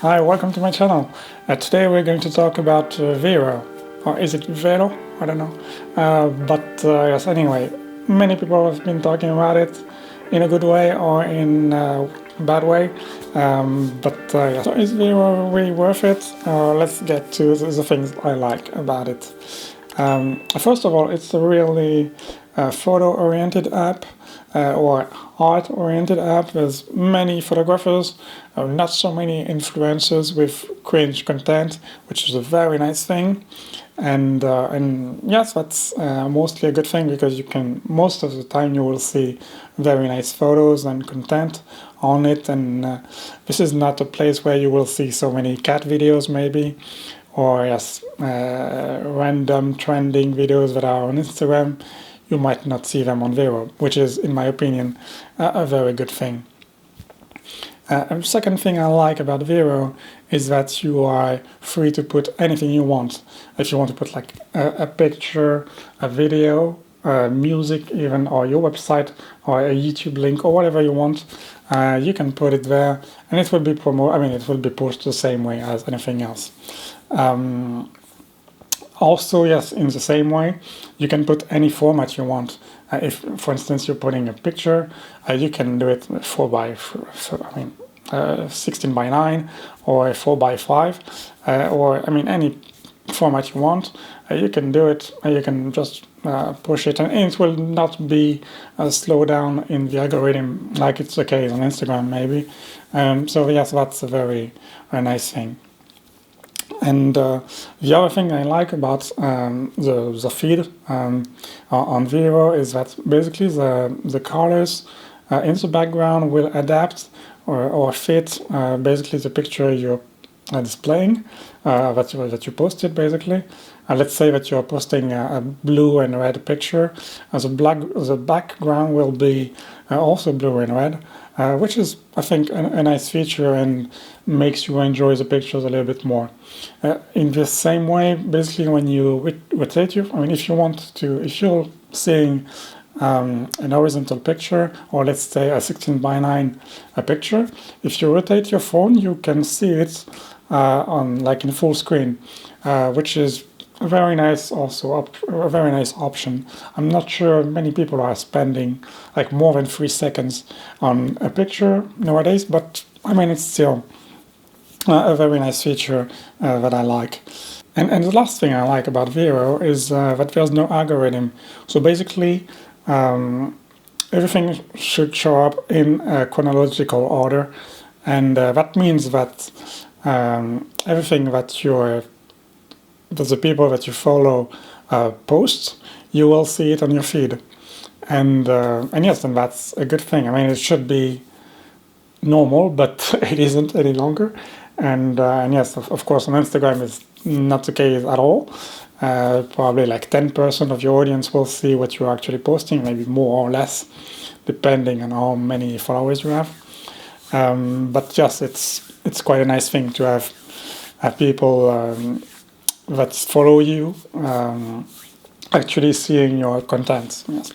Hi, welcome to my channel. Today we're going to talk about Vero, or is it Vero? I don't know. Yes, anyway, many people have been talking about it in a good way or in a bad way. Yeah. So is Vero really worth it? Let's get to the things I like about it. First of all, it's a really photo-oriented app or art-oriented app. There's many photographers, not so many influencers with cringe content, which is a very nice thing. And yes, that's mostly a good thing because you can, most of the time you will see very nice photos and content on it. And this is not a place where you will see so many cat videos maybe, or yes, random trending videos that are on Instagram. You might not see them on Vero, which is, in my opinion, a very good thing. The second thing I like about Vero is that you are free to put anything you want. If you want to put like a picture, a video, music even, or your website, or a YouTube link, or whatever you want, you can put it there, and it will be it will be pushed the same way as anything else. Also, yes, in the same way, you can put any format you want. If, for instance, you're putting a picture, you can do it 16 by 9 or 4 by 5, or any format you want. You can do it. You can just push it, and it will not be a slowdown in the algorithm like it's the case on Instagram, maybe. So yes, that's a very nice thing. And the other thing I like about the feed on Vero is that basically the colors in the background will adapt or fit basically the picture you're displaying that you posted basically. Let's say that you're posting a blue and red picture, the background will be also blue and red, which is, I think, a nice feature and makes you enjoy the pictures a little bit more. In the same way, basically, when you rotate if you're seeing an horizontal picture, or let's say a 16 by 9 picture, if you rotate your phone, you can see it in full screen, which is a very nice option. I'm not sure many people are spending like more than 3 seconds on a picture nowadays, but it's still a very nice feature that I like. And the last thing I like about Vero is that there's no algorithm. So basically, everything should show up in a chronological order, and that means that everything that the people that you follow post, you will see it on your feed. And yes, and that's a good thing. It should be normal, but it isn't any longer. And yes, of course, on Instagram it's not the case at all. Probably like 10% of your audience will see what you're actually posting, maybe more or less, depending on how many followers you have. But yes, it's quite a nice thing to have people that follow you actually seeing your content. Yes.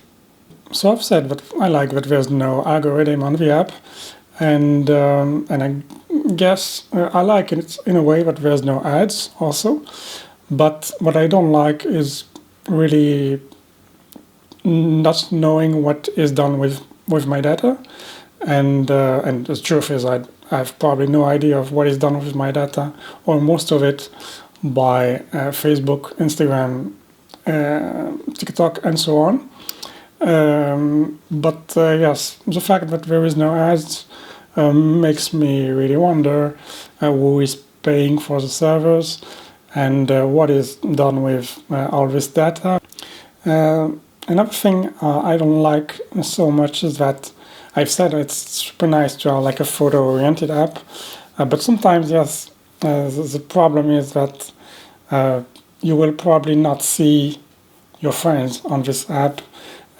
So I've said that I like that there's no algorithm on the app, and I guess I like it in a way that there's no ads also. But what I don't like is really not knowing what is done with my data, and the truth is I have probably no idea of what is done with my data, or most of it, by Facebook, Instagram, TikTok, and so on. Yes, the fact that there is no ads makes me really wonder who is paying for the servers and what is done with all this data. Another thing I don't like so much is that I've said it's super nice to have like a photo-oriented app, but sometimes, yes, the problem is that you will probably not see your friends on this app,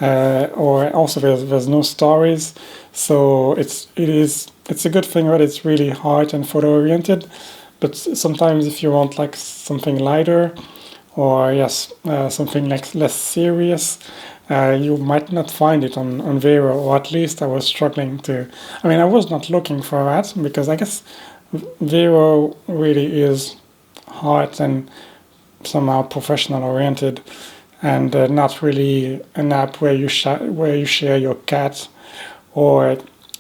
or also there's no stories. So it's a good thing that it's really art and photo-oriented, but sometimes if you want like something lighter, or yes, something like less serious, you might not find it on Vero, or at least I was struggling to. I was not looking for that because I guess Vero really is hard and somehow professional oriented, and not really an app where you share your cat, or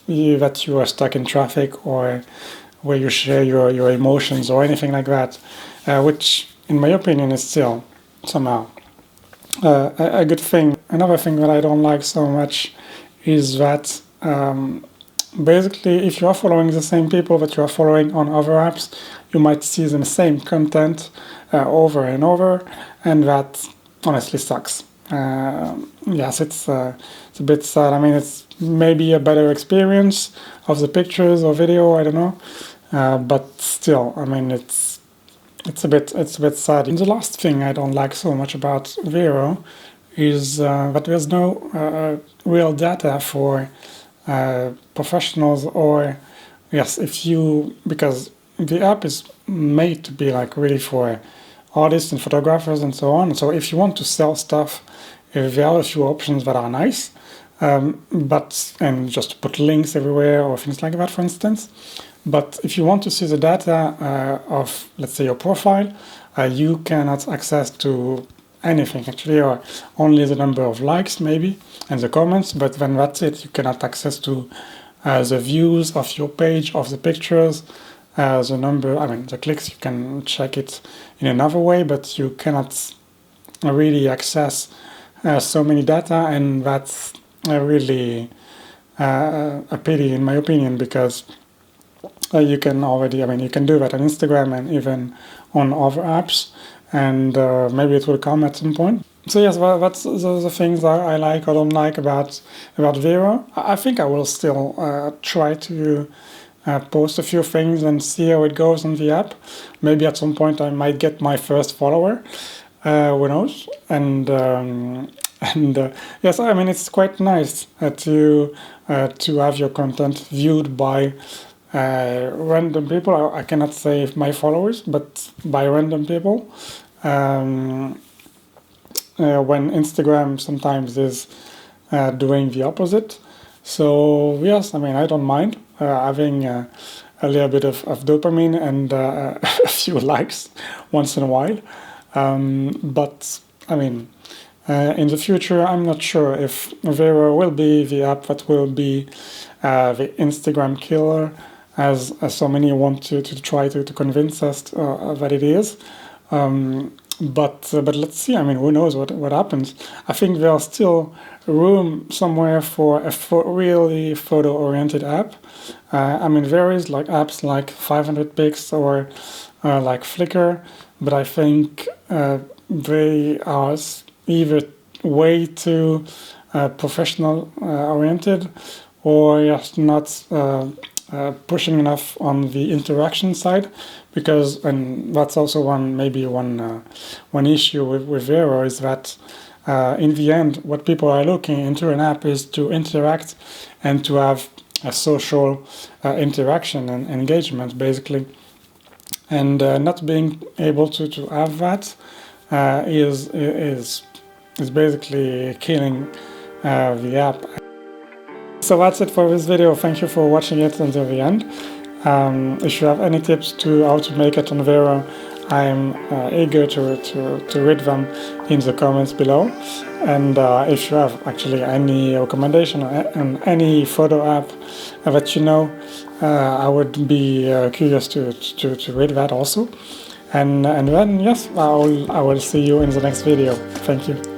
that you are stuck in traffic, or where you share your emotions or anything like that, which in my opinion is still somehow a good thing. Another thing that I don't like so much is that basically if you are following the same people that you are following on other apps, you might see the same content over and over, and that honestly sucks. Yes, it's a bit sad. I mean, it's maybe a better experience of the pictures or video, I don't know, but still, I mean, it's a bit sad. And the last thing I don't like so much about Vero is that there's no real data for professionals, or yes, because the app is made to be like really for artists and photographers and so on. So if you want to sell stuff, there are a few options that are nice, and just put links everywhere or things like that, for instance. But if you want to see the data of, let's say, your profile, you cannot access to anything actually, or only the number of likes maybe and the comments, but then that's it. You cannot access to the views of your page, of the pictures, the number, I mean the clicks. You can check it in another way, but you cannot really access so many data, and that's really a pity in my opinion, because you can already, I mean, you can do that on Instagram and even on other apps, and maybe it will come at some point. So yes, that's the things I like or don't like about Vero. I think I will still try to post a few things and see how it goes on the app. Maybe at some point I might get my first follower. Who knows? And yes, I mean, it's quite nice to have your content viewed by random people. I cannot say my followers, but by random people. When Instagram sometimes is doing the opposite. So yes, I mean, I don't mind having a little bit of dopamine and a few likes once in a while. But I mean, in the future, I'm not sure if Vero will be the app that will be the Instagram killer, as so many want to try to convince us that it is. But let's see. I mean, who knows what happens? I think there's still room somewhere for a really photo-oriented app. I mean, there is like apps like 500 Pics or like Flickr, but I think they are either way too professional oriented, or just not pushing enough on the interaction side, because, and that's also one issue with Vero, is that in the end what people are looking into an app is to interact and to have a social interaction and engagement basically, and not being able to have that is basically killing the app. So that's it for this video. Thank you for watching it until the end. If you have any tips to how to make it on Vero, I'm eager to read them in the comments below. And if you have actually any recommendation on any photo app that you know, I would be curious to read that also. And then yes, I will see you in the next video. Thank you.